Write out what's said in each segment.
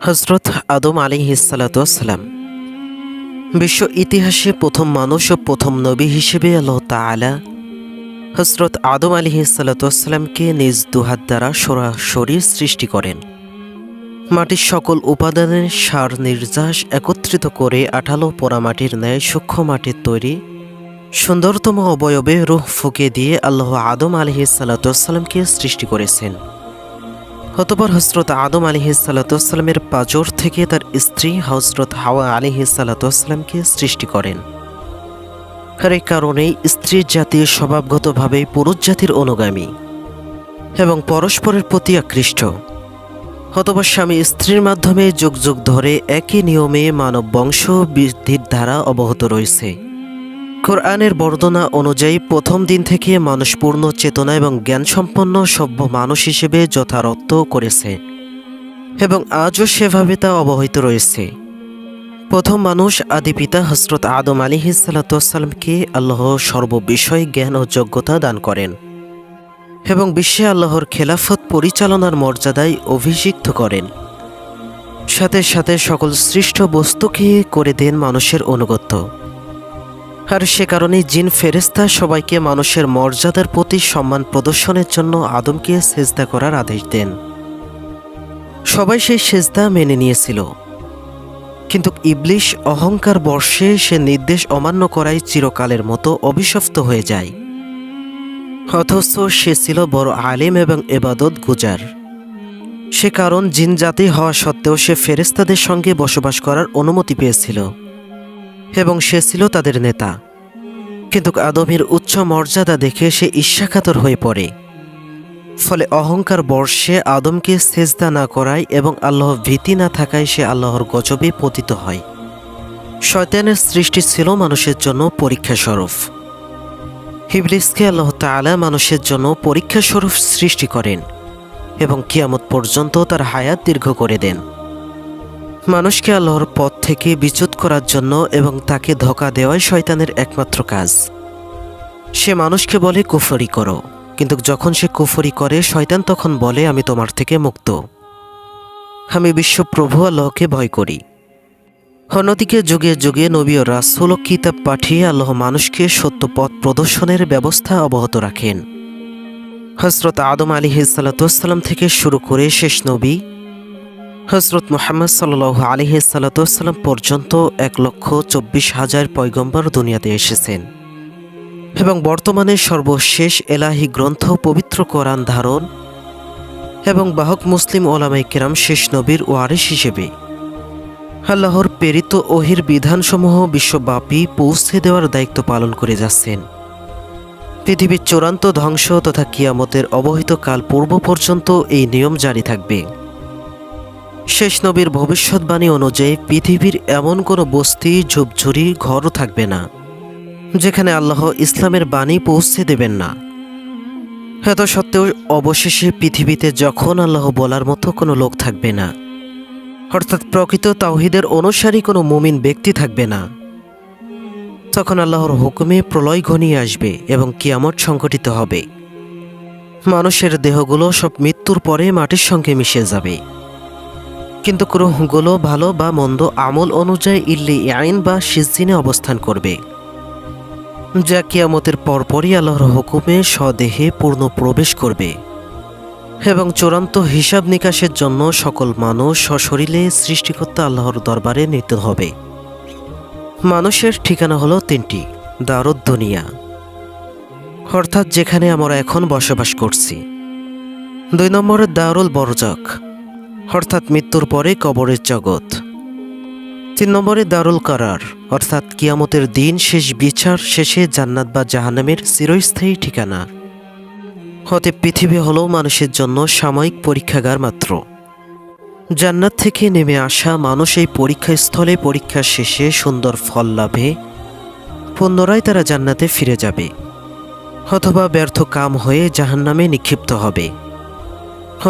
হজরত আদম আলাইহিসসালাম বিশ্ব ইতিহাসে প্রথম মানুষ ও প্রথম নবী হিসেবে আল্লাহ তাআলা হজরত আদম আলাইহিসসালামকে নিজ দুহাত দ্বারা সরাসরি সৃষ্টি করেন। মাটির সকল উপাদানের সার নির্যাস একত্রিত করে আঠালো পোড়ামাটির ন্যায় সূক্ষ্ম মাটির তৈরি সুন্দরতম অবয়বে রূহ ফুঁকে দিয়ে আল্লাহ আদম আলাইহিসসালামকে সৃষ্টি করেছেন। অতঃপর হজরত আদম আলাইহিসসালামের পাঁজর থেকে তার স্ত্রী হজরত হাওয়া আলাইহিসসালামকে সৃষ্টি করেন। আর এই কারণেই স্ত্রীর জাতি স্বভাবগতভাবেই পুরুষ জাতির অনুগামী এবং পরস্পরের প্রতি আকৃষ্ট। অতঃপর স্বামী স্ত্রীর মাধ্যমে যুগ যুগ ধরে একই নিয়মে মানব বংশ বৃদ্ধির ধারা অব্যাহত রয়েছে। কোরআনের বর্ণনা অনুযায়ী প্রথম দিন থেকে মানুষ পূর্ণ চেতনা এবং জ্ঞানসম্পন্ন সভ্য মানুষ হিসেবে যথারথ করেছে এবং আজও সেভাবে তা অবহিত রয়েছে। প্রথম মানুষ আদি পিতা হজরত আদম আলাইহিসসালামকে আল্লাহ সর্ববিষয়ে জ্ঞান ও যোগ্যতা দান করেন এবং বিশ্বে আল্লাহর খেলাফত পরিচালনার মর্যাদায় অভিষিক্ত করেন। সাথে সাথে সকল সৃষ্ট বস্তুকে করে দেন মানুষের অনুগত্য। আর সে কারণে জিন ফেরেশতা সবাইকে মানুষের মর্যাদার প্রতি সম্মান প্রদর্শনের জন্য আদমকে সেজদা করার আদেশ দেন। সবাই সেই সেজদা মেনে নিয়েছিল, কিন্তু ইবলিশ অহংকার বর্ষে সে নির্দেশ অমান্য করায় চিরকালের মতো অভিশপ্ত হয়ে যায়। অথচ সে ছিল বড় আলিম এবং ইবাদত গুজার। সে কারণ জিন জাতি হওয়া সত্ত্বেও সে ফেরেশতাদের সঙ্গে বসবাস করার অনুমতি পেয়েছিল এবং সে ছিল তাদের নেতা। কিন্তু আদমের উচ্চ মর্যাদা দেখে সে ঈর্ষাকাতর হয়ে পড়ে। ফলে অহংকার বর্ষে আদমকে সেজদা না করায় এবং আল্লাহর ভীতি না থাকায় সে আল্লাহর গজবে পতিত হয়। শয়তানের সৃষ্টি ছিল মানুষের জন্য পরীক্ষা স্বরূপ। ইবলিসকে আল্লাহ তাআলা মানুষের জন্য পরীক্ষা স্বরূপ সৃষ্টি করেন এবং কিয়ামত পর্যন্ত তার হায়াত দীর্ঘ করে দেন। মানুষকে আল্লাহর পথ থেকে বিচ্যুত করার জন্য এবং তাকে ধোঁকা দেওয়াই শয়তানের একমাত্র কাজ। সে মানুষকে বলে কুফরি করো, কিন্তু যখন সে কুফরি করে শয়তান তখন বলে আমি তোমার থেকে মুক্ত, আমি বিশ্বপ্রভু আল্লাহকে ভয় করি। অন্যদিকে যুগে যুগে নবী ও রাসূল ও কিতাব পাঠিয়ে আল্লাহ মানুষকে সত্য পথ প্রদর্শনের ব্যবস্থা অব্যাহত রাখেন। হজরত আদম আলাইহিসসালাম থেকে শুরু করে শেষ নবী হজরত মুহাম্মদ সাল্লাল্লাহু আলাইহিসসালাম পর্যন্ত 1,24,000 পয়গম্বর দুনিয়াতে এসেছেন এবং বর্তমানে সর্বশেষ এলাহি গ্রন্থ পবিত্র কোরআন ধারণ এবং বাহক মুসলিম ওলামায়ে কেরাম শেষ নবীর ওয়ারিস হিসেবে আল্লাহর প্রেরিত ওহির বিধানসমূহ বিশ্বব্যাপী পৌঁছে দেওয়ার দায়িত্ব পালন করে যাচ্ছেন। পৃথিবীর চূড়ান্ত ধ্বংস তথা কিয়ামতের অবহিত কাল পূর্ব পর্যন্ত এই নিয়ম জারি থাকবে। শেষ নবীর ভবিষ্যৎবাণী অনুযায়ী পৃথিবীর এমন কোনো বস্তি ঝুপঝুরি ঘরও থাকবে না যেখানে আল্লাহ ইসলামের বাণী পৌঁছে দেবেন না। এত সত্ত্বেও অবশেষে পৃথিবীতে যখন আল্লাহ বলার মতো কোনো লোক থাকবে না, অর্থাৎ প্রকৃত তাওহীদের অনুসারী কোনো মুমিন ব্যক্তি থাকবে না, তখন আল্লাহর হুকুমে প্রলয় ঘনিয়ে আসবে এবং কিয়ামত সংঘটিত হবে। মানুষের দেহগুলো সব মৃত্যুর পরে মাটির সঙ্গে মিশে যাবে, কিন্তু রূহগুলো ভালো বা মন্দ আমল অনুযায়ী ইল্লিয়াইন বা সিজ্জিনে অবস্থান করবে, যা কিয়ামতের পরপরই আল্লাহর হুকুমে স্বদেহে পূর্ণ প্রবেশ করবে এবং চূড়ান্ত হিসাব নিকাশের জন্য সকল মানুষ সশরীরে সৃষ্টিকর্তা আল্লাহর দরবারে নিতে হবে। মানুষের ঠিকানা হলো 3টি: দারুদ দুনিয়া, অর্থাৎ যেখানে আমরা এখন বসবাস করছি; 2 নম্বরে দারুল বরজক, অর্থাৎ মৃত্যুর পরে কবরের জগৎ; 3 নম্বরে দারুল কারার, অর্থাৎ কিয়ামতের দিন শেষ বিচার শেষে জান্নাত বা জাহান্নামের চিরস্থায়ী ঠিকানা। অতএব পৃথিবী হলো মানুষের জন্য সাময়িক পরীক্ষাগার মাত্র। জান্নাত থেকে নেমে আসা মানুষ এই পরীক্ষাস্থলে পরীক্ষার শেষে সুন্দর ফল লাভে পুনরায় তারা জান্নাতে ফিরে যাবে, অথবা ব্যর্থ কাম হয়ে জাহান্নামে নিক্ষিপ্ত হবে।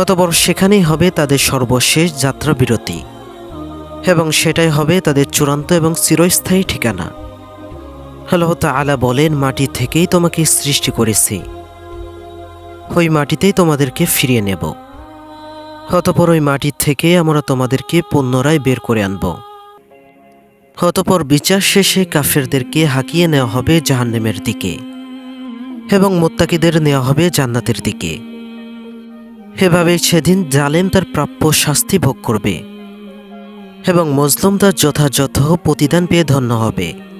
অতঃপর সেখানেই হবে তাদের সর্বশেষ যাত্রা বিরতি এবং সেটাই হবে তাদের চূড়ান্ত এবং চিরস্থায়ী ঠিকানা। আল্লাহ তাআলা বলেন, মাটি থেকেই তোমাকে সৃষ্টি করেছি, ওই মাটিতেই তোমাদেরকে ফিরিয়ে নেব। অতঃপর ওই মাটির থেকে আমরা তোমাদেরকে পুনরায় বের করে আনব। অতঃপর বিচার শেষে কাফেরদেরকে হাঁকিয়ে নেওয়া হবে জাহান্নামের দিকে এবং মুত্তাকিদের নেওয়া হবে জান্নাতের দিকে। এভাবে সেদিন জালেম তার প্রাপ্য শাস্তি ভোগ করবে এবং মজলুম তার যথাযথ প্রতিদান পেয়ে ধন্য হবে।